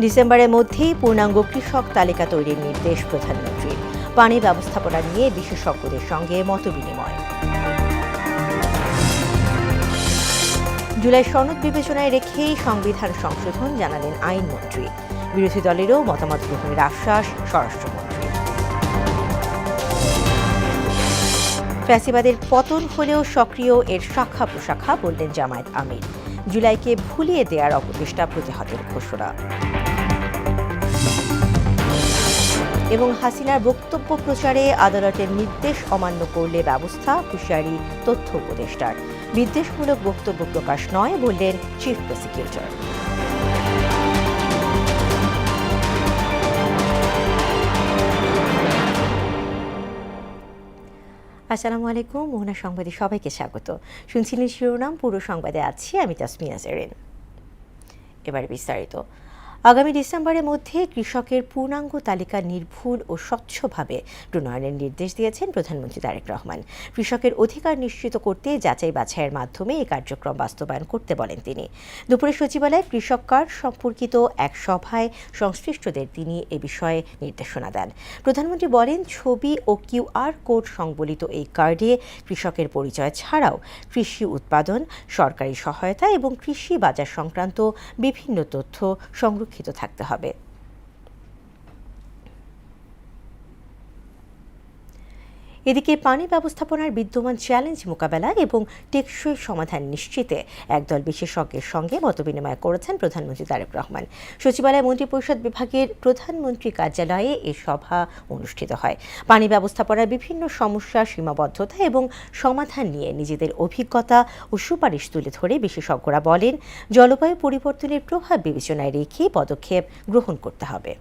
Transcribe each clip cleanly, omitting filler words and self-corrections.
ডিসেম্বরের মধ্যেই পূর্ণাঙ্গ কৃষক তালিকা তৈরির নির্দেশ প্রধানমন্ত্রীর। পানি ব্যবস্থাপনা নিয়ে বিশেষজ্ঞদের সঙ্গে মতবিনিময়। জুলাই সনদ বিবেচনায় রেখেই সংবিধান সংশোধন জানালেন আইনমন্ত্রী। বিরোধী দলেরও মতামত গ্রহণের আশ্বাস স্বরাষ্ট্রমন্ত্রী। ফ্যাসিবাদের পতন হলেও সক্রিয় এর শাখা প্রশাখা বললেন জামায়াত আমির। জুলাইকে ভুলিয়ে দেওয়ার অপচেষ্টা প্রতিহতের ঘোষণা। এবং হাসিনার বক্তব্য প্রচারে আদালতের নির্দেশ অমান্য করলে ব্যবস্থা, হুঁশিয়ারি তথ্য উপদেষ্টার। বিদ্বেষমূলক বক্তব্য প্রকাশ নয় বললেন চিফ প্রসিকিউটর। আসসালামু আলাইকুম, মোহনা সংবাদে সবাইকে স্বাগত। শুনছিলেন শিরোনাম, পুরো সংবাদে আছি আমি তাসমিয়া জেরিন। এবার বিস্তারিত। আগামী ডিসেম্বরের মধ্যে কৃষকের পূর্ণাঙ্গ তালিকা নির্ভুল ও স্বচ্ছভাবে প্রণয়নের নির্দেশ দিয়েছেন প্রধানমন্ত্রী তারেক রহমান। কৃষকের অধিকার নিশ্চিত করতে যাচাই বাছাইয়ের মাধ্যমে এই কার্যক্রম বাস্তবায়ন করতে বলেন তিনি। দুপুরে সচিবালয়ে কৃষক কার্ড সম্পর্কিত এক সভায় সংশ্লিষ্টদের তিনি এ বিষয়ে নির্দেশনা দেন। প্রধানমন্ত্রী বলেন, ছবি ও কিউআর কোড সংবলিত এই কার্ডে কৃষকের পরিচয় ছাড়াও কৃষি উৎপাদন, সরকারি সহায়তা এবং কৃষি বাজার সংক্রান্ত বিভিন্ন তথ্য সংরক্ষিত থাকতে হবে। এদিকে পানি ব্যবস্থাপনার বিদ্যমান চ্যালেঞ্জ মোকাবেলা এবং টেকসই সমাধান নিশ্চিতে একদল বিশেষজ্ঞের সঙ্গে মতবিনিময় করেছেন প্রধানমন্ত্রী তারেক রহমান। সচিবালয় মন্ত্রিপরিষদ বিভাগের প্রধানমন্ত্রী কার্যালয়ে এ সভা অনুষ্ঠিত হয়। পানি ব্যবস্থাপনার বিভিন্ন সমস্যা, সীমাবদ্ধতা এবং সমাধান নিয়ে নিজেদের অভিজ্ঞতা ও সুপারিশ তুলে ধরে বিশেষজ্ঞরা বলেন, জলবায়ু পরিবর্তনের প্রভাব বিবেচনায় রেখে পদক্ষেপ গ্রহণ করতে হবে।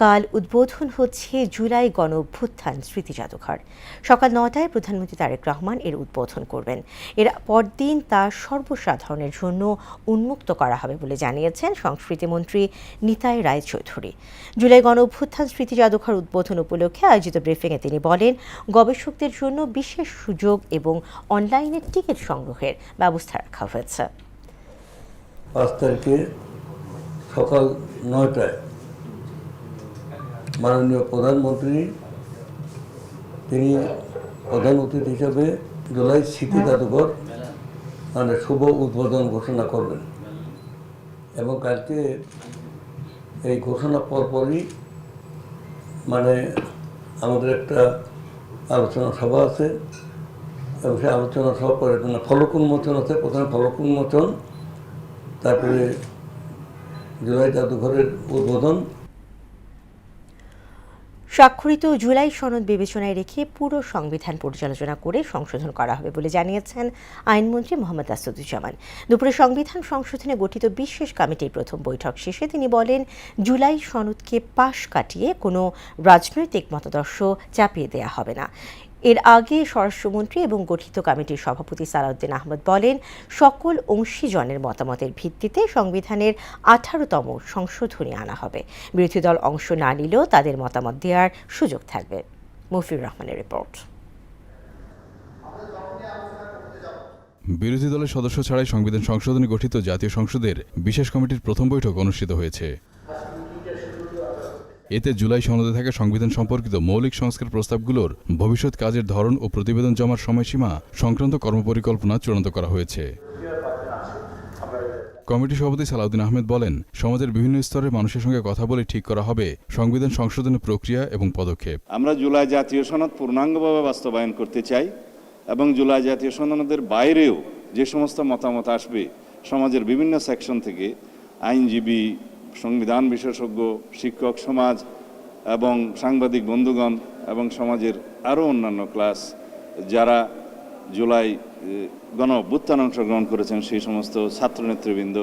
কাল উদ্বোধন হচ্ছে জুলাই গণ অভ্যুত্থান স্মৃতি জাদুঘর। সকাল 9টায় প্রধানমন্ত্রী তারেক রহমান এর উদ্বোধন করবেন। এর পরদিন তা সর্বসাধারণের জন্য উন্মুক্ত করা হবে বলে জানিয়েছেন সংস্কৃতিমন্ত্রী নিতাই রায়চৌধুরী। জুলাই গণ অভ্যুত্থান স্মৃতি জাদুঘর উদ্বোধন উপলক্ষে আয়োজিত ব্রিফিংয়ে তিনি বলেন, গবেষকদের জন্য বিশেষ সুযোগ এবং অনলাইনে টিকিট সংগ্রহের ব্যবস্থা রাখা হয়েছে। 5 তারিখে সকাল 9টায় মাননীয় প্রধানমন্ত্রী তিনি প্রধান অতিথি হিসাবে জুলাই স্মৃতি জাদুঘর শুভ উদ্বোধন ঘোষণা করবেন এবং কালকে এই ঘোষণা পরপরই আমাদের একটা আলোচনা সভা আছে এবং সেই আলোচনা সভা পরে ফলক উন্মোচন আছে। প্রথমে ফলক উন্মোচন, তারপরে জুলাই জাদুঘরের উদ্বোধন। স্বাক্ষরিত জুলাই সনদ বিবেচনায় রেখে পুরো সংবিধান পর্যালোচনা করে সংশোধন করা হবে বলে জানিয়েছেন আইনমন্ত্রী মোহাম্মদ আসাদুজ্জামান। দুপুরে সংবিধান সংশোধনে গঠিত বিশেষ কমিটির প্রথম বৈঠক শেষে তিনি বলেন, জুলাই সনদকে পাশ কাটিয়ে কোনো রাজনৈতিক মতাদর্শ চাপিয়ে দেয়া হবে না। এর আগে স্বরাষ্ট্রমন্ত্রী এবং গঠিত কমিটির সভাপতি সালাউদ্দিন আহমদ বলেন, সকল অংশীজনের মতামতের ভিত্তিতে সংবিধানের 18তম সংশোধনী আনা হবে। বিরোধী দল অংশ না নিলেও তাদের মতামত দেওয়ার সুযোগ থাকবে। মফিউর রহমানের রিপোর্ট। বিরোধী দলের সদস্য ছাড়াই সংবিধান সংশোধনী গঠিত জাতীয় সংসদের বিশেষ কমিটির প্রথম বৈঠক অনুষ্ঠিত হয়েছে। এতে জুলাই সনদে থাকা সংবিধান সম্পর্কিত মৌলিক সংস্কার প্রস্তাবগুলোর ভবিষ্যৎ কাজের ধরন ও প্রতিবেদন জমার সময়সীমা সংক্রান্ত কর্মপরিকল্পনা চূড়ান্ত করা হয়েছে। কমিটির সভাপতি সালাউদ্দিন আহমেদ বলেন, সমাজের বিভিন্ন স্তরের মানুষের সঙ্গে কথা বলে ঠিক করা হবে সংবিধান সংশোধনের প্রক্রিয়া এবং পদক্ষেপ। আমরা জুলাই জাতীয় সনদ পূর্ণাঙ্গভাবে বাস্তবায়ন করতে চাই এবং জুলাই জাতীয় সনদের বাইরেও যে সমস্ত মতামত আসবে সমাজের বিভিন্ন সেকশন থেকে, আইনজীবী, সংবিধান বিশেষজ্ঞ, শিক্ষক সমাজ এবং সাংবাদিক বন্ধুগণ এবং সমাজের আরও অন্যান্য ক্লাস যারা জুলাই গণ অভ্যুত্থান অংশগ্রহণ করেছেন, সেই সমস্ত ছাত্র নেতৃবৃন্দ,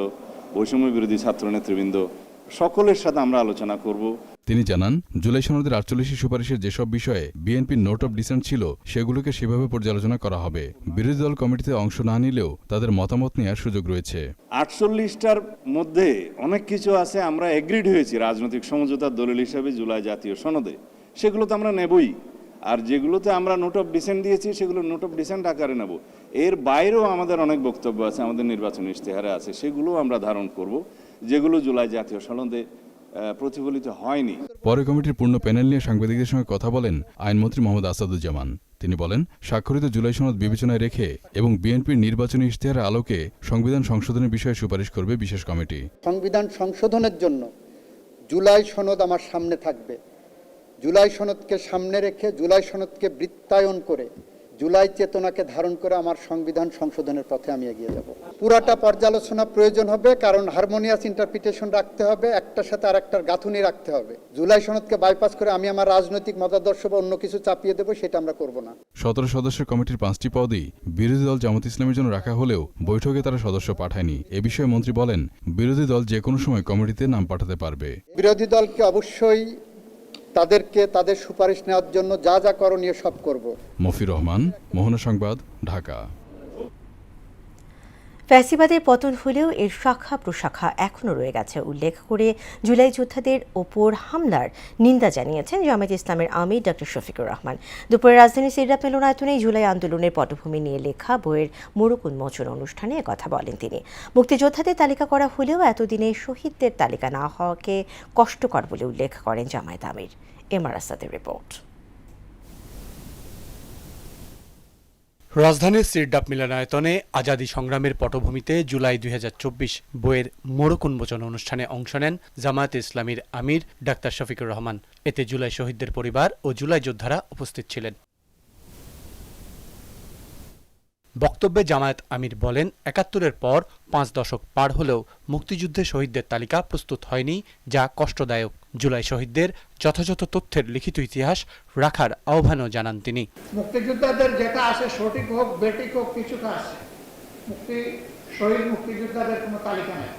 বৈষম্য বিরোধী ছাত্র নেতৃবৃন্দ, সকলের সাথে আমরা আলোচনা করব। তিনি জানান, জুলাই সনদের 48 সুপারিশের যেসব বিষয়ে বিএনপির নোট অফ ডিসেন্ট ছিল সেগুলোকে সেভাবে পর্যালোচনা করা হবে। বিরোধী দল কমিটিতে অংশ না নিলেও তাদের মতামত নেওয়ার সুযোগ রয়েছে। 48টার মধ্যে অনেক কিছু আছে আমরা এগ্রিড হয়েছি রাজনৈতিক সমঝোতার দলিল হিসেবে জুলাই জাতীয় সনদে, সেগুলো তো আমরা নেবই। আর যেগুলোতে আমরা নোট অফ ডিসেন্ট দিয়েছি সেগুলো নোট অফ ডিসেন্ট আকারে নেব। এর বাইরেও আমাদের অনেক বক্তব্য আছে, আমাদের নির্বাচনী ইশতেহারে আছে, সেগুলো আমরা ধারণ করব, যেগুলো জুলাই জাতীয় সনদে প্রতিফলিত হয়নি। পরে কমিটির পূর্ণ প্যানেল নিয়ে সাংবাদিকদের সঙ্গে কথা বলেন আইনমন্ত্রী মোহাম্মদ আসাদুজ্জামান। তিনি বলেন, স্বাক্ষরিত জুলাই সনদ বিবেচনায় রেখে এবং বিএনপির নির্বাচনী ইশতেহারের আলোকে সংবিধান সংশোধনের বিষয়ে সুপারিশ করবে বিশেষ কমিটি। সংবিধান সংশোধনের জন্য জুলাই সনদ আমার সামনে থাকবে। জুলাই সনদকে সামনে রেখে, জুলাই সনদকে বৃত্তায়ন করে, জুলাই চেতনাকে ধারণ করে আমার সংবিধান সংশোধনের পথে আমি এগিয়ে যাব। পুরাটা পর্যালোচনা প্রয়োজন হবে, কারণ হারমোনিয়াস ইন্টারপ্রিটেশন রাখতে হবে, একটার সাথে আরেকটার গাঁথুনি রাখতে হবে। জুলাই সনদকে বাইপাস করে আমি আমার রাজনৈতিক মতাদর্শ বা অন্য কিছু চাপিয়ে দেবো, সেটা আমরা করব না। 17 সদস্যের কমিটির 5টি পদই বিরোধী দল জামাত ইসলামের জন্য রাখা হলেও বৈঠকে তারা সদস্য পাঠায়নি। এ বিষয়ে মন্ত্রী বলেন, বিরোধী দল যে কোনো সময় কমিটিতে নাম পাঠাতে পারবে। বিরোধী দলকে অবশ্যই তাদেরকে তাদের সুপারিশ নেওয়ার জন্য যা যা করণীয় সব করব। মফির রহমান, মোহনা সংবাদ, ঢাকা। ফ্যাসিবাদের পতন হলেও এর শাখা প্রশাখা এখনও রয়ে গেছে উল্লেখ করে জুলাই যোদ্ধাদের ওপর হামলার নিন্দা জানিয়েছেন জামায়াতে ইসলামের আমির ডক্টর শফিকুর রহমান। দুপুরে রাজধানীর সিররাপ মিলনায়তনে জুলাই আন্দোলনের পটভূমি নিয়ে লেখা বইয়ের মোড়ক উন্মোচন অনুষ্ঠানে একথা বলেন তিনি। মুক্তিযোদ্ধাদের তালিকা করা হলেও এতদিনে শহীদদের তালিকা না হওয়াকে কষ্টকর বলে উল্লেখ করেন জামায়াত আমির। এমআর আসাদের রিপোর্ট। রাজধানীর সিরডাপ মিলনায়তনে আজাদী সংগ্রামের পটভূমিতে জুলাই 2024 বইয়ের মোড়ক উন্মোচন অনুষ্ঠানে অংশ নেন জামায়াতে ইসলামীর আমির ডাক্তার শফিকুর রহমান। এতে জুলাই শহীদদের পরিবার ও জুলাই যোদ্ধারা উপস্থিত ছিলেন। বক্তব্যে জামায়াত আমির বলেন, ৭১-এর পর ৫ দশক পার হলেও মুক্তিযুদ্ধে শহীদদের তালিকা প্রস্তুত হয়নি, যা কষ্টদায়ক। জুলাই শহীদদের যথাযথ তথ্যের লিখিত ইতিহাস রাখার আহ্বানও জানান তিনি। মুক্তিযোদ্ধাদের যেটা আছে, সঠিক হোক বেঠিক হোক, কিছুটা আছে। শহীদ মুক্তিযোদ্ধাদের কোনো তালিকা নেই।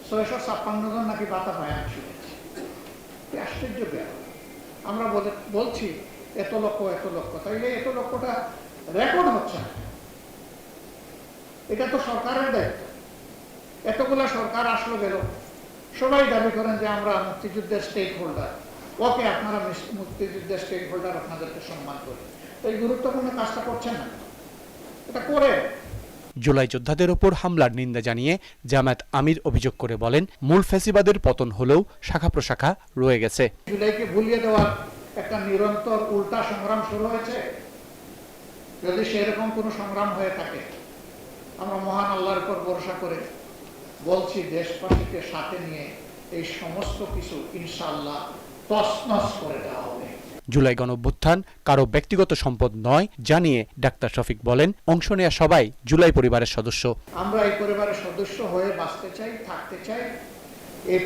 ৬৫৬ জন নাকি বাতা পায়, আমি শুনেছি। আশ্চর্য ব্যাপার। আমরা বলছি এত লক্ষ, তাইলে এত লক্ষটা রেকর্ড হচ্ছে না। এটা তো সরকারের দায়িত্ব। এতগুলো সরকার আসলো গেল, সবাই দাবি করেন যে আমরা মুক্তিযুদ্ধের স্টেক হোল্ডার। ওকে, আপনারা মুক্তিযুদ্ধের স্টেক হোল্ডার, আপনাদেরকে সম্মান করি। এই গুরুত্বপূর্ণ কাজটা করছেন না, এটা করে। জুলাই যোদ্ধাদের ওপর হামলার নিন্দা জানিয়ে জামায়াত আমির অভিযোগ করে বলেন, মূল ফ্যাসিবাদের পতন হলেও শাখা প্রশাখা রয়ে গেছে। জুলাইকে ভুলিয়ে দেওয়ার একটা নিরন্তর উল্টা সংগ্রাম শুরু হয়েছে। যদি সেরকম কোনো সংগ্রাম হয়ে থাকে, আমরা মহান আল্লাহর উপর ভরসা করে বলছি, দেশবাসীকে সাথে নিয়ে এই সমস্ত কিছু ইনশাআল্লাহ তছনছ করে দেওয়া হবে। জুলাই গণঅভ্যুত্থান কারো ব্যক্তিগত সম্পদ নয় জানিয়ে ডাক্তার শফিক বলেন, অংশ নেওয়া সবাই জুলাই পরিবারের সদস্য। আমরা এই পরিবারের সদস্য হয়ে বাঁচতে চাই, থাকতে চাই। এই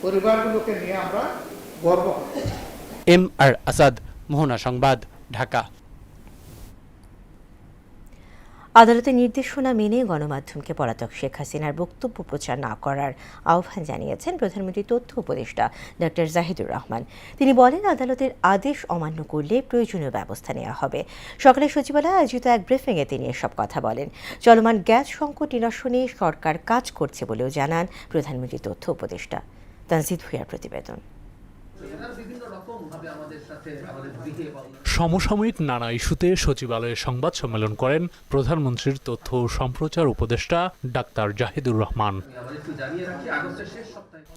পরিবারগুলোকে নিয়ে আমরা গর্ব করতে চাই। এমআর আসাদ, মোহনা সংবাদ, ঢাকা। আদালতের নির্দেশনা মেনে গণমাধ্যমকে পলাতক শেখ হাসিনার বক্তব্য প্রচার না করার আহ্বান জানিয়েছেন প্রধানমন্ত্রী তথ্য উপদেষ্টা ডক্টর জাহিদুর রহমান। তিনি বলেন, আদালতের আদেশ অমান্য করলে প্রয়োজনীয় ব্যবস্থা নেওয়া হবে। সকালে সচিবালয়ে আয়োজিত এক ব্রিফিংয়ে তিনি এসব কথা বলেন। চলমান গ্যাস সংকট নিরসনে সরকার কাজ করছে বলেও জানান প্রধানমন্ত্রী তথ্য উপদেষ্টা। তানজিদ ভুঁইয়ার প্রতিবেদন। সমসাময়িক নানা ইস্যুতে সচিবালয়ে সংবাদ সম্মেলন করেন প্রধানমন্ত্রীর তথ্য ও সম্প্রচার উপদেষ্টা ডাক্তার জাহিদুর রহমান।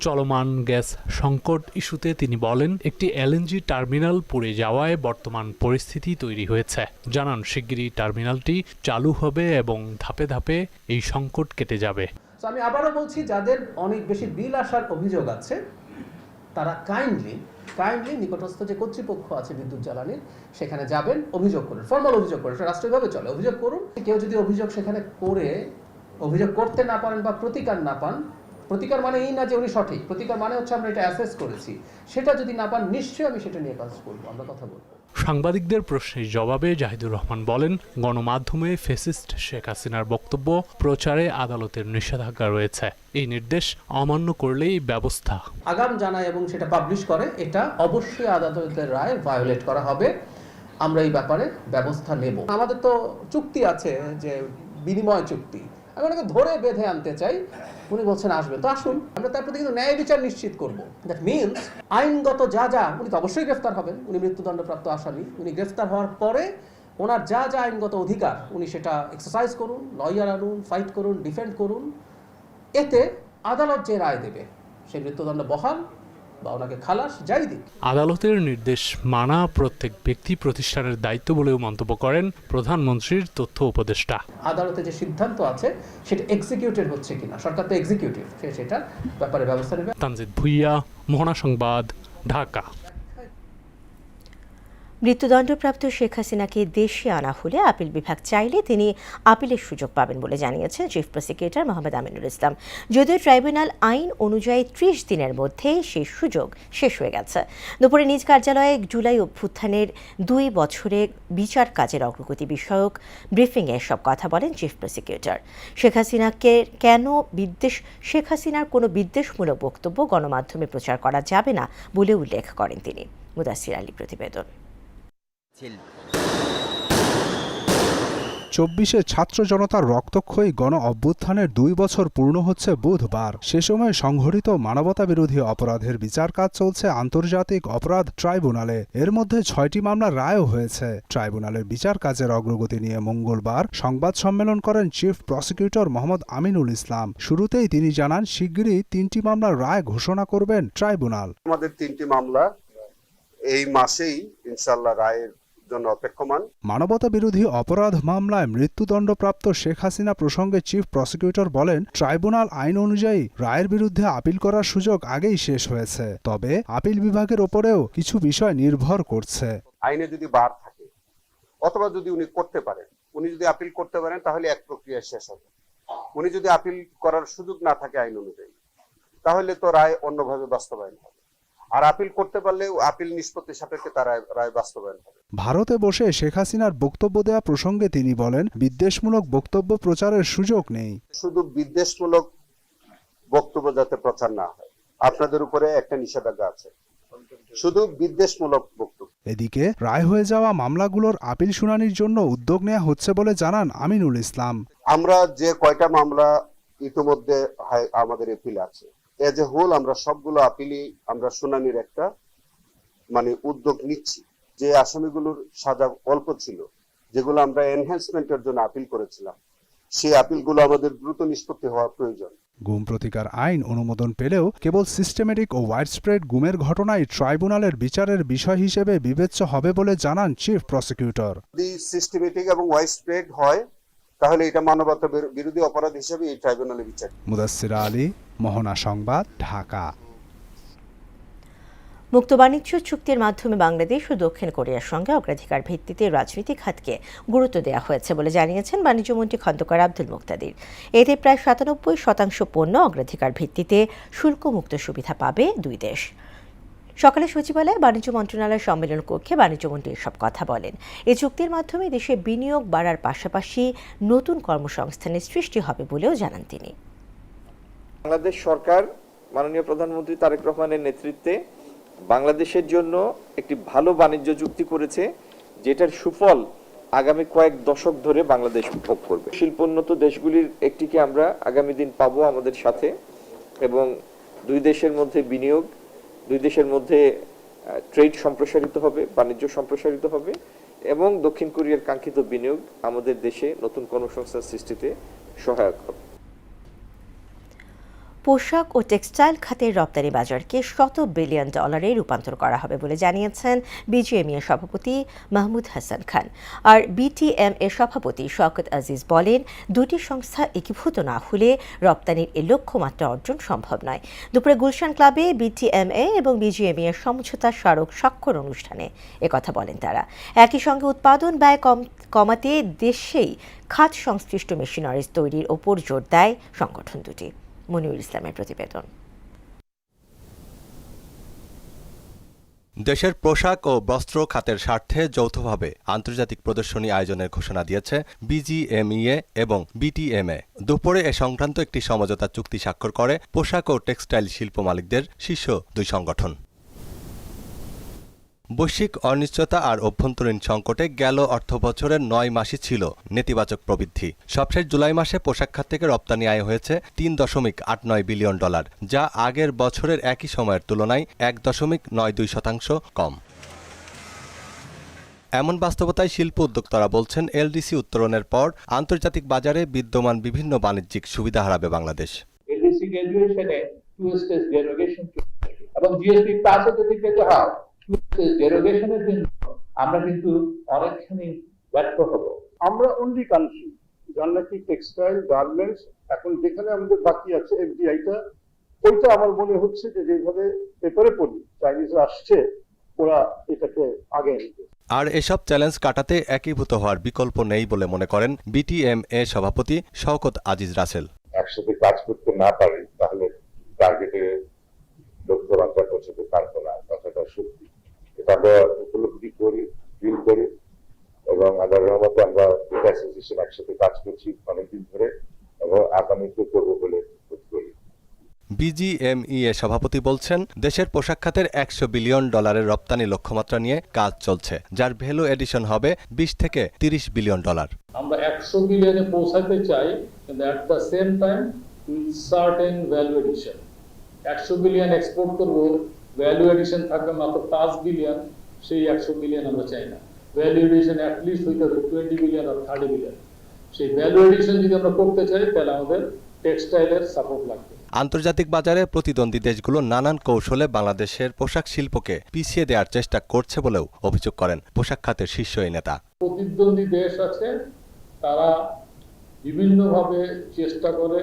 চলমান গ্যাস সংকট ইস্যুতে তিনি বলেন, একটি এলএনজি টার্মিনাল পুড়ে যাওয়ায় বর্তমান পরিস্থিতি তৈরি হয়েছে। জানান, শিগগিরই টার্মিনালটি চালু হবে এবং ধাপে ধাপে এই সংকট কেটে যাবে। আমি আবারও বলছি, যাদের অনেক বেশি বিল আসার অভিযোগ আছে, তারা কাইন্ডলি নিকটস্থ যে কর্তৃপক্ষ আছে বিদ্যুৎ জ্বালানির, সেখানে যাবেন, অভিযোগ করুন, ফর্মাল অভিযোগ করুন, রাষ্ট্রীয়ভাবে চলে, অভিযোগ করুন। কেউ যদি অভিযোগ সেখানে করে অভিযোগ করতে না পারেন বা প্রতিকার না পান, প্রতিকার মানে এই না যে উনি সঠিক, প্রতিকার মানে হচ্ছে আমরা এটা অ্যাসেস করেছি, সেটা যদি না পান, নিশ্চয়ই আমি সেটা নিয়ে কাজ করবো, আমরা কথা বলবো। সাংবাদিকদের প্রশ্নের জবাবে জাহিদুর রহমান বলেন, গণমাধ্যমে ফ্যাসিস্ট শেখ হাসিনার বক্তব্য প্রচারে আদালতের নিষেধাজ্ঞা রয়েছে। এই নির্দেশ অমান্য করলেই ব্যবস্থা। আগাম জানায় এবং সেটা পাবলিশ করে, এটা অবশ্যই আদালতের রায় ভায়োলেট করা হবে। আমরা এই ব্যাপারে ব্যবস্থা নেব। আমাদের তো চুক্তি আছে, যে বিনিময় চুক্তি, আমি ওনাকে ধরে বেঁধে আনতে চাই উনি বলছেন আসবেন, তো আসুন, আমরা তার প্রতি কিন্তু ন্যায় বিচার নিশ্চিত করবো। দ্যাট মিনস আইনগত যা উনি তো অবশ্যই গ্রেফতার হবেন, উনি মৃত্যুদণ্ডপ্রাপ্ত আসামি, উনি গ্রেফতার হওয়ার পরে ওনার যা আইনগত অধিকার উনি সেটা এক্সারসাইজ করুন, লয়ার আনুন, ফাইট করুন, ডিফেন্ড করুন। এতে আদালত যে রায় দেবে সেই মৃত্যুদণ্ড বহাল বা ওনাকে খালাস যাই দিক। আদালতের নির্দেশ মানা প্রত্যেক ব্যক্তি প্রতিষ্ঠানের দায়িত্ব বলেও মন্তব্য করেন প্রধানমন্ত্রীর তথ্য উপদেষ্টা। আদালতে যে সিদ্ধান্ত আছে সেটা এক্সিকিউটেড হচ্ছে কিনা, সরকার তো এক্সিকিউটিভ, সেটা ব্যাপারে ব্যবস্থা নেবে। তানজিদ ভুইয়া, মোহনা সংবাদ, ঢাকা। মৃত্যুদণ্ডপ্রাপ্ত শেখ হাসিনাকে দেশে আনা হলে আপিল বিভাগ চাইলে তিনি আপিলের সুযোগ পাবেন বলে জানিয়েছেন চিফ প্রসিকিউটর মোহাম্মদ আমিনুল ইসলাম। যদিও ট্রাইব্যুনাল আইন অনুযায়ী ৩০ দিনের মধ্যে সেই সুযোগ শেষ হয়ে গেছে। দুপুরে নিজ কার্যালয়ে জুলাই অভ্যুত্থানের ২ বছরের বিচার কাজের অগ্রগতি বিষয়ক ব্রিফিংয়ে এসব কথা বলেন চিফ প্রসিকিউটর। শেখ হাসিনার কোনো বিদ্বেষমূলক বক্তব্য গণমাধ্যমে প্রচার করা যাবে না বলে উল্লেখ করেন তিনি। মুদাসসির আলী প্রতিবেদন। ২৪শে ছাত্র জনতার রক্তক্ষয়ী গণ অভ্যুত্থানের ২ বছর পূর্ণ হচ্ছে বুধবার। সে সময় সংঘটিত মানবতাবিরোধী অপরাধের বিচার কাজ চলছে আন্তর্জাতিক অপরাধ ট্রাইব্যুনালে। এর মধ্যে ৬টি মামলার রায়ও হয়েছে। ট্রাইব্যুনালের বিচার কাজের অগ্রগতি নিয়ে মঙ্গলবার সংবাদ সম্মেলন করেন চিফ প্রসিকিউটর মোহাম্মদ আমিনুল ইসলাম। শুরুতেই তিনি জানান শিগগিরই ৩টি মামলার রায় ঘোষণা করবেন ট্রাইব্যুনাল। আমাদের ৩টি মামলা এই মাসেই ইনশাআল্লাহ রায়ের জন্য অপেক্ষমান। মানবতা বিরোধী অপরাধ মামলায় মৃত্যুদণ্ডপ্রাপ্ত শেখ হাসিনা প্রসঙ্গে চিফ প্রসিকিউটর বলেন, ট্রাইব্যুনাল আইন অনুযায়ী রায়ের বিরুদ্ধে আপিল করার সুযোগ আগেই শেষ হয়েছে, তবে আপিল বিভাগের ওপরেও কিছু বিষয় নির্ভর করছে। আইনে যদি বার থাকে অথবা যদি উনি করতে পারেন, উনি যদি আপিল করতে পারেন তাহলে এক প্রক্রিয়া শেষ হবে। উনি যদি আপিল করার সুযোগ না থাকে আইন অনুযায়ী, তাহলে তো রায় অন্যভাবে বাস্তবায়ন হবে। আর আপিল করতে পারলে আপিল নিষ্পত্তির সাপেক্ষে তার রায় বাস্তবায়ন হবে। ভারতে বসে শেখ হাসিনার বক্তব্য দেওয়া প্রসঙ্গে তিনি বলেন, বিদ্বেষমূলক বক্তব্য প্রচারের সুযোগ নেই। শুধু বিদ্বেষমূলক বক্তব্য যাতে প্রচার না হয়, আপনাদের উপরে একটা নিষেধাজ্ঞা আছে, শুধু বিদ্বেষমূলক বক্তব্য। এদিকে রায় হয়ে যাওয়া মামলাগুলোর আপিল শুনানির জন্য উদ্যোগ নেওয়া হচ্ছে বলে জানান আমিনুল ইসলাম। আমরা যে কয়টা মামলা ইতিমধ্যে আমাদের এপিল আছে, এজ এ হোল আমরা সবগুলো আপিলই আমরা শুনানির একটা উদ্যোগ নিচ্ছি। যে আসামিগুলোর সাজা অল্প ছিল, যেগুলো আমরা এনহ্যান্সমেন্টের জন্য আপিল করেছিলাম, সেই আপিলগুলো আমাদের দ্রুত নিষ্পত্তি হওয়া প্রয়োজন। গুম প্রতিকার আইন অনুমোদন পেলেও কেবল সিস্টেমেটিক ও ওয়াইডস্প্রেড গুমের ঘটনায় ট্রাইব্যুনালের বিচারের বিষয় হিসেবে বিবেচ্য হবে বলে জানান চিফ প্রসিকিউটর। যদি সিস্টেমেটিক এবং ওয়াইডস্প্রেড হয় তাহলে এটা মানবতা বিরোধী অপরাধ হিসেবে এই ট্রাইব্যুনালে বিচার। মুদাসসির আলী, মোহনা সংবাদ, ঢাকা। মুক্ত বাণিজ্য চুক্তির মাধ্যমে বাংলাদেশ ও দক্ষিণ কোরিয়ার সঙ্গে অগ্রাধিকার ভিত্তিতে রাজনৈতিক খাতকে গুরুত্ব দেওয়া হয়েছে বলে জানিয়েছেন বাণিজ্যমন্ত্রী খন্দকার আব্দুল মুক্তাদির। এতে প্রায় ৯৭% পণ্য অগ্রাধিকার ভিত্তিতে শুল্কমুক্ত সুবিধা পাবে দুই দেশ। সকালে সচিবালয়ে বাণিজ্য মন্ত্রণালয়ের সম্মেলন কক্ষে বাণিজ্যমন্ত্রী এসব কথা বলেন। এই চুক্তির মাধ্যমে দেশে বিনিয়োগ বাড়ার পাশাপাশি নতুন কর্মসংস্থানের সৃষ্টি হবে বলেও জানান তিনি। বাংলাদেশ সরকার মাননীয় প্রধানমন্ত্রী তারেক রহমানের নেতৃত্বে বাংলাদেশের জন্য একটি ভালো বাণিজ্য চুক্তি করেছে, যেটার সুফল আগামী কয়েক দশক ধরে বাংলাদেশ ভোগ করবে। শিল্পোন্নত দেশগুলির একটিকে আমরা আগামী দিন পাবো আমাদের সাথে, এবং দুই দেশের মধ্যে বিনিয়োগ, দুই দেশের মধ্যে ট্রেড সম্প্রসারিত হবে, বাণিজ্য সম্প্রসারিত হবে, এবং দক্ষিণ কোরিয়ার কাঙ্ক্ষিত বিনিয়োগ আমাদের দেশে নতুন কর্মসংস্থান সৃষ্টিতে সহায়ক হবে। পোশাক ও টেক্সটাইল খাতের রপ্তানি বাজারকে $100 বিলিয়ন রূপান্তর করা হবে বলে জানিয়েছেন বিজিএমইএ সভাপতি মাহমুদ হাসান খান। আর বিটিএমএ সভাপতি শওকত আজিজ বলেন, দুটি সংস্থা একীভূত না হলে রপ্তানির এ লক্ষ্যমাত্রা অর্জন সম্ভব নয়। দুপুরে গুলশান ক্লাবে বিটিএমএ এবং বিজিএমইএ সমঝোতা স্মারক স্বাক্ষর অনুষ্ঠানে একথা বলেন তারা। একই সঙ্গে উৎপাদন ব্যয় কমাতে দেশেই খাত সংশ্লিষ্ট মেশিনারিজ তৈরির ওপর জোর দেয় সংগঠন দুটি। মনিরুল ইসলামের প্রতিবেদন। দেশের পোশাক ও বস্ত্র খাতের স্বার্থে যৌথভাবে আন্তর্জাতিক প্রদর্শনী আয়োজনের ঘোষণা দিয়েছে বিজিএমইএ এবং বিটিএমএ। দুপুরে এ সংক্রান্ত একটি সমঝোতা চুক্তি স্বাক্ষর করে পোশাক ও টেক্সটাইল শিল্প মালিকদের শীর্ষ দুই সংগঠন। বৈশ্বিক অনিশ্চয়তা আর অভ্যন্তরীণ সংকটে গেল অর্থবছরের 9 মাসই ছিল নেতিবাচক প্রবৃদ্ধি। সবশেষ জুলাই মাসে পোশাক খাত থেকে রপ্তানি আয় হয়েছে $3.89 বিলিয়ন, যা আগের বছরের একই সময়ের তুলনায় 1.92% কম। এমন বাস্তবতায় শিল্প উদ্যোক্তারা বলছেন, এলডিসি উত্তরণের পর আন্তর্জাতিক বাজারে বিদ্যমান বিভিন্ন বাণিজ্যিক সুবিধা হারাবে বাংলাদেশ। এলডিসি গ্র্যাজুয়েশনে 2 স্টেজ ডেরোগেশন এবং জিএসটি প্লাসে যদি পেতে হয় 2 স্টেজ ডেরোগেশনের জন্য আমরা কিন্তু অনেকখানি ব্যর্থ হব। আমরা অনলি কান্ট্রি যার নাকি টেক্সটাইল গার্মেন্টস এখন যেখানে আমাদের বাকি আছে এফডিআইটা, ওইটা আমার মনে হচ্ছে যে যেভাবে পেপারে পড়ি চাইনিজরা আসছে ওরা এটাকে আগে নিবে। আর এসব চ্যালেঞ্জ কাটাতে একীভূত হওয়ার বিকল্প নেই বলে মনে করেন বিটিএমএ সভাপতি শওকত আজিজ রাসেল। একসাথে কাজ করতে না পারি তাহলে টার্গেটে লক্ষ্য বাঞ্ছা পৌঁছতে পারবো না, কথাটা সত্যি। এটা আমরা উপলব্ধি করি, ফিল করি এবং আল্লাহর রহমতে আমরা অ্যাসোসিয়েশন একসাথে কাজ করছি অনেকদিন ধরে এবং আগামীতে করবো বলে বোধ করি। বিজিএমইএ সভাপতি বলছেন, দেশের পোশাক খাতের $100 বিলিয়ন রপ্তানি লক্ষ্যমাত্রা নিয়ে কাজ চলছে, যার ভ্যালু এডিশন হবে $20 থেকে $30 বিলিয়ন। আমরা 100 বিলিয়নে পৌঁছাতে চাই, কিন্তু at the same time with certain value addition. 100 billion export করব, ভ্যালু এডিশন থাকবে মাত্র 5 বিলিয়ন, সেই 100 বিলিয়ন আমরা চাই না। ভ্যালু এডিশন অ্যাটলিস্ট হইতে হবে 20 বিলিয়ন আর 30 বিলিয়ন। সেই ভ্যালু এডিশন যদি আমরা করতে চাই তাহলে আমাদের টেক্সটাইলের সাপোর্ট লাগবে। আন্তর্জাতিক বাজারে প্রতিদ্বন্দ্বী দেশগুলো নানান কৌশলে বাংলাদেশের পোশাক শিল্পকে পিছিয়ে দেওয়ার চেষ্টা করছে বলেও অভিযোগ করেন পোশাক খাতের শীর্ষ এই নেতা। প্রতিদ্বন্দ্বী দেশ আছে, তারা বিভিন্নভাবে চেষ্টা করে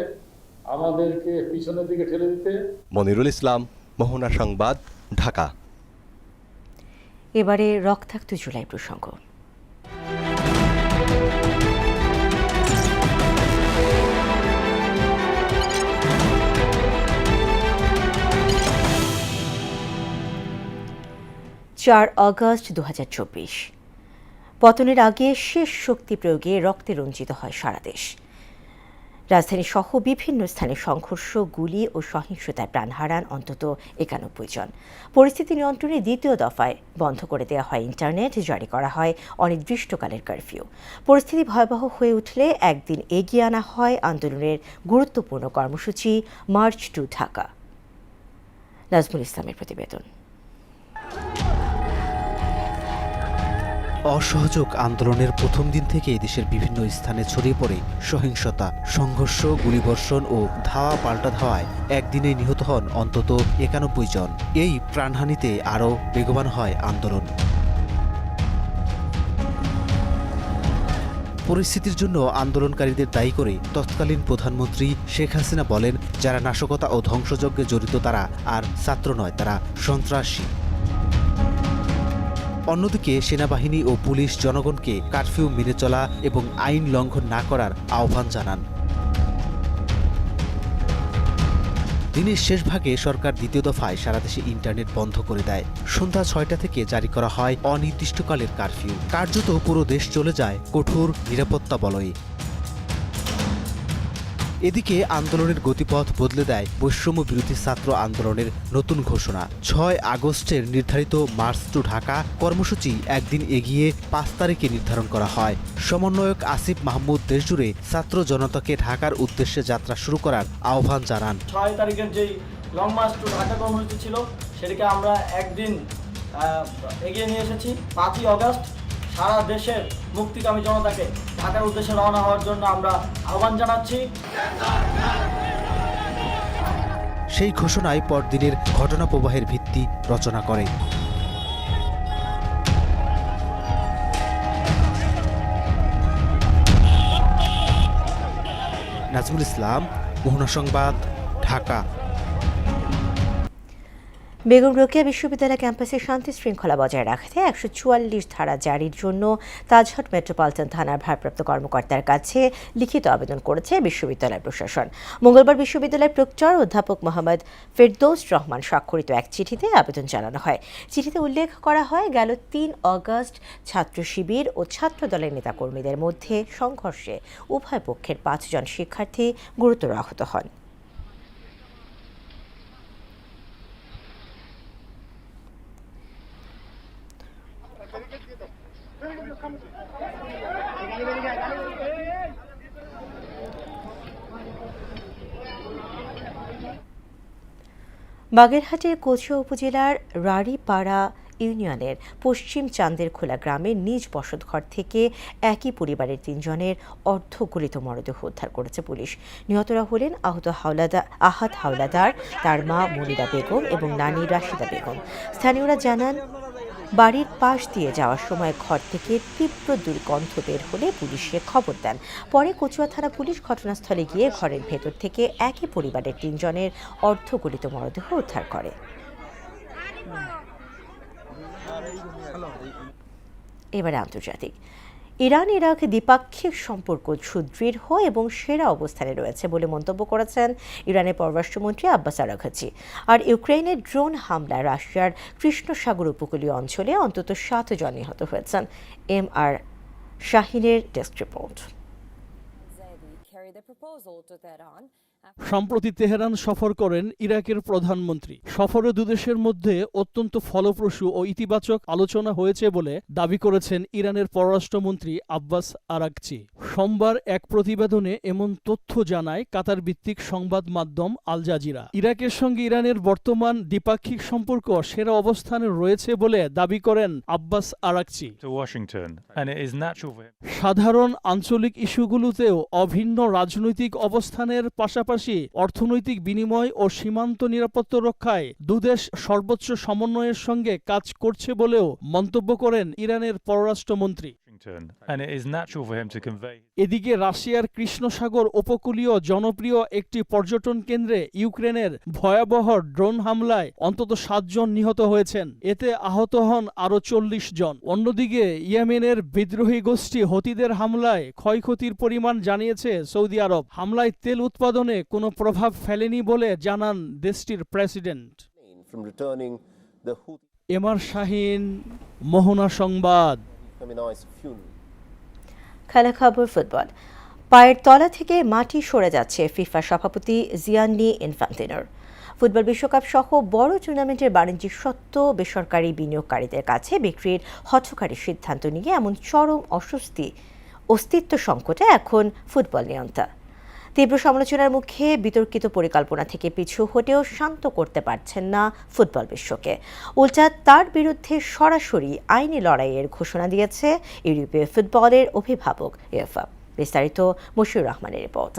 আমাদেরকে পিছনের দিকে ঠেলে দিতে। মনিরুল ইসলাম, মোহনা সংবাদ, ঢাকা। এবারে রক্তাক্ত জুলাই প্রসঙ্গ। অগাস্ট 2024 পতনের আগে শেষ শক্তি প্রয়োগে রক্তে রঞ্জিত হয় সারা দেশ। রাজধানী সহ বিভিন্ন স্থানে সংঘর্ষ, গুলি ও সহিংসতায় প্রাণ হারান অন্তত 91 জন। পরিস্থিতি নিয়ন্ত্রণে দ্বিতীয় দফায় বন্ধ করে দেওয়া হয় ইন্টারনেট, জারি করা হয় অনির্দিষ্টকালের কারফিউ। পরিস্থিতি ভয়াবহ হয়ে উঠলে একদিন এগিয়ে আনা হয় আন্দোলনের গুরুত্বপূর্ণ কর্মসূচি মার্চ টু ঢাকা। নাজমুল ইসলামের প্রতিবেদন। অসহযোগ আন্দোলনের প্রথম দিন থেকেই দেশের বিভিন্ন স্থানে ছড়িয়ে পড়ে সহিংসতা, সংঘর্ষ, গুলিবর্ষণ ও ধাওয়া পাল্টা ধাওয়ায় একদিনে নিহত হন অন্তত 91 জন। এই প্রাণহানিতে আরও বেগবান হয় আন্দোলন। পরিস্থিতির জন্য আন্দোলনকারীদের দায়ী করে তৎকালীন প্রধানমন্ত্রী শেখ হাসিনা বলেন, যারা নাশকতা ও ধ্বংসযজ্ঞে জড়িত তারা আর ছাত্র নয়, তারা সন্ত্রাসী। অন্যদিকে সেনাবাহিনী ও পুলিশ জনগণকে কারফিউ মেনে চলা এবং আইন লঙ্ঘন না করার আহ্বান জানান। দিনের শেষ ভাগে সরকার দ্বিতীয় দফায় সারা দেশে ইন্টারনেট বন্ধ করে দেয়। সন্ধ্যা 6টা থেকে জারি করা হয় অনির্দিষ্টকালের কারফিউ। কার্যত পুরো দেশ চলে যায় কঠোর নিরাপত্তা বলয়ে। এদিকে আন্দোলনের গতিপথ বদলে দেয় বৈষম্য বিরোধী ছাত্র আন্দোলনের নতুন ঘোষণা। 6 আগস্টের নির্ধারিত মার্চ টু ঢাকা কর্মসূচি একদিন এগিয়ে 5 তারিখে নির্ধারণ করা হয়। সমন্বয়ক আসিফ মাহমুদ দেশজুড়ে ছাত্র জনতাকে ঢাকার উদ্দেশ্যে যাত্রা শুরু করার আহ্বান জানান। 6 তারিখের যেই লং মার্চ টু ঢাকা কর্মসূচি ছিল সেটাকে আমরা একদিন এগিয়ে নিয়ে এসেছি। 5ই আগস্ট সারা দেশের মুক্তিকামী জনতাকে ঢাকার উদ্দেশ্যে রওনা হওয়ার জন্য আমরা আহ্বান জানাচ্ছি। সেই ঘোষণায় পরদিনের ঘটনা প্রবাহের ভিত্তি রচনা করে। নাজমুল ইসলাম, মোহনা সংবাদ, ঢাকা। বেগম রোকেয়া বিশ্ববিদ্যালয় ক্যাম্পাসে শান্তি শৃঙ্খলা বজায় রাখতে 144 ধারা জারির জন্য তাজহাট মেট্রোপলিটন থানার ভারপ্রাপ্ত কর্মকর্তার কাছে লিখিত আবেদন করেছে বিশ্ববিদ্যালয় প্রশাসন। মঙ্গলবার বিশ্ববিদ্যালয়ের প্রক্টর অধ্যাপক মোহাম্মদ ফেরদৌস রহমান স্বাক্ষরিত এক চিঠিতে আবেদন জানানো হয়। চিঠিতে উল্লেখ করা হয়, গেল 3 আগস্ট ছাত্র শিবির ও ছাত্র দলের নেতাকর্মীদের মধ্যে সংঘর্ষে উভয় পক্ষের 5 জন শিক্ষার্থী গুরুতর আহত হন। বাগেরহাটের কচুয়া উপজেলার রাড়িপাড়া ইউনিয়নের পশ্চিম চান্দেরখোলা গ্রামের নিজ বসতঘর থেকে একই পরিবারের 3 জনের অর্ধগলিত মরদেহ উদ্ধার করেছে পুলিশ। নিহতরা হলেন আহাদ হাওলাদার, তার মা মনিরা বেগম এবং নানি রাশিদা বেগম। স্থানীয়রা জানান, বাড়ির পাশ দিয়ে যাওয়ার সময় ঘর থেকে তীব্র দুর্গন্ধ বের হলে পুলিশে খবর দেন। পরে কচুয়া থানা পুলিশ ঘটনাস্থলে গিয়ে ঘরের ভেতর থেকে একই পরিবারের 3 জনের অর্ধগলিত মরদেহ উদ্ধার করে। এবারে আন্তর্জাতিক। ইরান ইরাক দ্বিপাক্ষিক সম্পর্ক সুদৃঢ় এবং সেরা অবস্থানে রয়েছে বলে মন্তব্য করেছেন ইরানের পররাষ্ট্রমন্ত্রী আব্বাস আরাঘচি। আর ইউক্রেনের ড্রোন হামলায় রাশিয়ার কৃষ্ণ সাগর উপকূলীয় অঞ্চলে অন্তত 7 জন নিহত হয়েছেন। MR শাহিনের ডেস্ক রিপোর্ট। সম্প্রতি তেহরান সফর করেন ইরাকের প্রধানমন্ত্রী। সফরে দুদেশের মধ্যে অত্যন্ত ফলপ্রসূ ও ইতিবাচক আলোচনা হয়েছে বলে দাবি করেছেন ইরানের পররাষ্ট্রমন্ত্রী আব্বাস আরাঘচি। সোমবার এক প্রতিবেদনে এমন তথ্য জানায় কাতার ভিত্তিক সংবাদ মাধ্যম আল জাজিরা। ইরাকের সঙ্গে ইরানের বর্তমান দ্বিপাক্ষিক সম্পর্ক সেরা অবস্থানে রয়েছে বলে দাবি করেন আব্বাস আরাঘচি। সাধারণ আঞ্চলিক ইস্যুগুলোতেও অভিন্ন রাজনৈতিক অবস্থানের পাশাপাশি অর্থনৈতিক বিনিময় ও সীমান্ত নিরাপত্তা রক্ষায় দুদেশ সর্বোচ্চ সমন্বয়ের সঙ্গে কাজ করছে বলেও মন্তব্য করেন ইরানের পররাষ্ট্রমন্ত্রী। এদিকে রাশিয়ার কৃষ্ণ সাগর উপকূলীয় জনপ্রিয় একটি পর্যটন কেন্দ্রে ইউক্রেনের ভয়াবহ ড্রোন হামলায় অন্তত 7 জন নিহত হয়েছেন। এতে আহত হন আরও 40 জন। অন্যদিকে ইয়েমেনের বিদ্রোহী গোষ্ঠী হুতিদের হামলায় ক্ষয়ক্ষতির পরিমাণ জানিয়েছে সৌদি আরব। হামলায় তেল উৎপাদনে কোনো প্রভাব ফেলেনি বলে জানান দেশটির প্রেসিডেন্ট। MR শাহিন, মোহনা সংবাদ। খেলা খবর ফুটবল। পায়ের তলা থেকে মাটি সরে যাচ্ছে ফিফা সভাপতি জিয়ান্নি ইনফান্তিনোর। ফুটবল বিশ্বকাপ সহ বড় টুর্নামেন্টের বাণিজ্যিক স্বত্ব বেসরকারি বিনিয়োগকারীদের কাছে বিক্রির হঠকারী সিদ্ধান্ত নিয়ে এমন চরম অস্তিত্ব সংকটে এখন ফুটবল নিয়ন্ত্রণ। তীব্র সমালোচনার মুখে বিতর্কিত পরিকল্পনা থেকে পিছু হটেও শান্ত করতে পারছেন না ফুটবল বিশ্বকে। উল্টা তার বিরুদ্ধে সরাসরি আইনি লড়াইয়ের ঘোষণা দিয়েছে ইউরোপীয় ফুটবলের অভিভাবক ইউএফা। বিস্তারিত মশিউর রহমানের রিপোর্ট।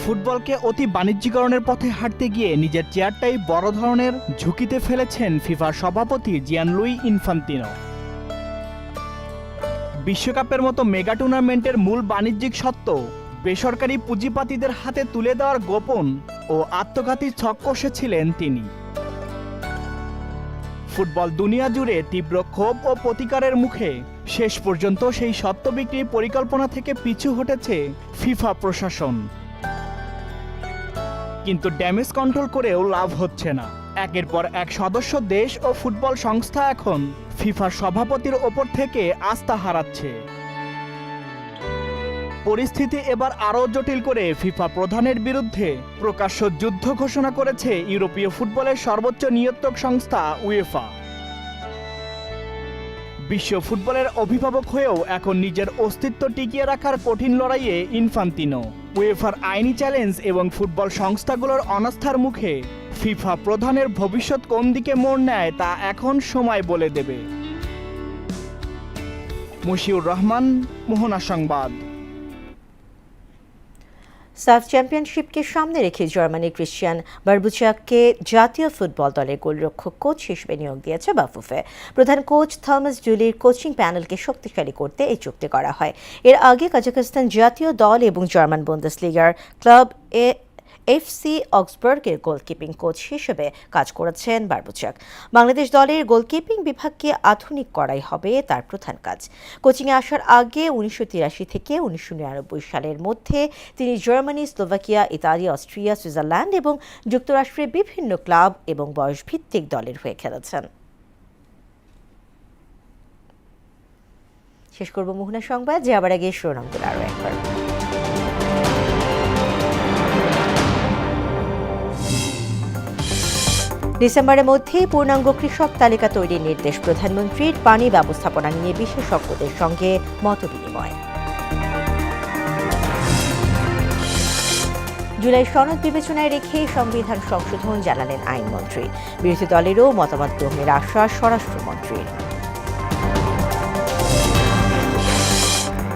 ফুটবলকে অতি বাণিজ্যিকরণের পথে হাঁটতে গিয়ে নিজের চেয়ারটাই বড় ধরনের ঝুঁকিতে ফেলেছেন ফিফার সভাপতি জিয়ানলুই ইনফান্তিনো। বিশ্বকাপের মতো মেগা টুর্নামেন্টের মূল বাণিজ্যিক স্বত্ব বেসরকারি পুঁজিপাতীদের হাতে তুলে দেওয়ার গোপন ও আত্মঘাতী ছক কষেছিলেন তিনি। ফুটবল দুনিয়া জুড়ে তীব্র ক্ষোভ ও প্রতিকারের মুখে শেষ পর্যন্ত সেই স্বত্ব বিক্রির পরিকল্পনা থেকে পিছু হটেছে ফিফা প্রশাসন। কিন্তু ড্যামেজ কন্ট্রোল করেও লাভ হচ্ছে না। একের পর এক সদস্য দেশ ও ফুটবল সংস্থা এখন ফিফার সভাপতির ওপর থেকে আস্থা হারাচ্ছে। পরিস্থিতি এবার আরও জটিল করে ফিফা প্রধানের বিরুদ্ধে প্রকাশ্য যুদ্ধ ঘোষণা করেছে ইউরোপীয় ফুটবলের সর্বোচ্চ নিয়ন্ত্রক সংস্থা উয়েফা। বিশ্ব ফুটবলের অভিভাবক হয়েও এখন নিজের অস্তিত্ব টিকিয়ে রাখার কঠিন লড়াইয়ে ইনফান্তিনো। উয়েফার আইনি চ্যালেঞ্জ এবং ফুটবল সংস্থাগুলোর অনাস্থার মুখে ফিফা প্রধানের ভবিষ্যৎ কোন দিকে মোড় নেয় তা এখন সময় বলে দেবে। মশিউর রহমান, মোহনা সংবাদ। সাফ চ্যাম্পিয়নশিপকে সামনে রেখে জার্মানির ক্রিশ্চিয়ান বারবুচাককে জাতীয় ফুটবল দলের গোলরক্ষক কোচ হিসেবে নিয়োগ দিয়েছে বাফুফে। প্রধান কোচ থমাস জুলির কোচিং প্যানেলকে শক্তিশালী করতে এই চুক্তি করা হয়। এর আগে কাজাখস্তান জাতীয় দল এবং জার্মান বুন্দেসলিগার ক্লাব এফসি অক্সবার্গের গোলকিপিং কোচ হিসেবে কাজ করেছেন বারবুচাক। বাংলাদেশ দলের গোলকিপিং বিভাগকে আধুনিক করাই হবে তার প্রধান কাজ। কোচিংয়ে আসার আগে 1983 থেকে 1999 সালের মধ্যে তিনি Germany, Slovakia, Italy, Austria, Switzerland এবং যুক্তরাষ্ট্রের বিভিন্ন ক্লাব এবং বয়সভিত্তিক দলের হয়ে খেলেছেন। শেষ করব মোহনা সংবাদ, যে আবার আগে শিরোনামগুলো আরও একবার। ডিসেম্বরের মধ্যেই পূর্ণাঙ্গ কৃষক তালিকা তৈরির নির্দেশ প্রধানমন্ত্রীর। পানি ব্যবস্থাপনা নিয়ে বিশেষজ্ঞদের সঙ্গে মতবিনিময়। জুলাই সনদ বিবেচনায় রেখে সংবিধান সংশোধন জানালেন আইনমন্ত্রী। বিরোধী দলেরও মতামত গ্রহণের আশ্বাস স্বরাষ্ট্রমন্ত্রীর।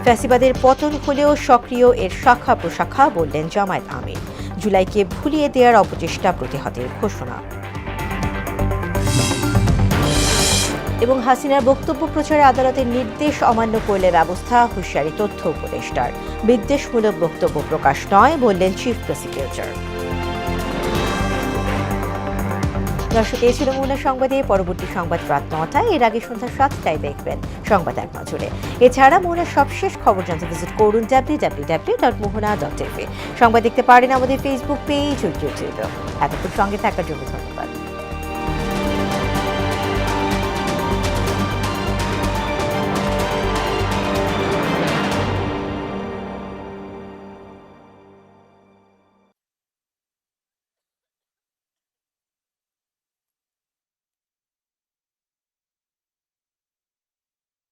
ফ্যাসিবাদের পতন হলেও সক্রিয় এর শাখা প্রশাখা, বললেন জামায়াত আমির। জুলাইকে ভুলিয়ে দেওয়ার অপচেষ্টা প্রতিহতের ঘোষণা। এবং হাসিনার বক্তব্য প্রচারে আদালতের নির্দেশ অমান্য করলে ব্যবস্থা, হুঁশিয়ারি তথ্য উপদেষ্টার। বিদ্বেষমূলক বক্তব্য প্রকাশ নয়, বললেন চিফ প্রসিকিউটর। দর্শক, এই ছিল মোহনা সংবাদে। পরবর্তী সংবাদ রাত 9টায়, এর আগে সন্ধ্যা 7টায় দেখবেন সংবাদ এক নজরে। এছাড়া মোহনার সবশেষ খবর জানতে ভিজিট করুন www.mohana.tv। সংবাদ দেখতে পারেন আমাদের ফেসবুক পেজ ও ইউটিউবে। এতক্ষণ সঙ্গে থাকার জন্য ধন্যবাদ।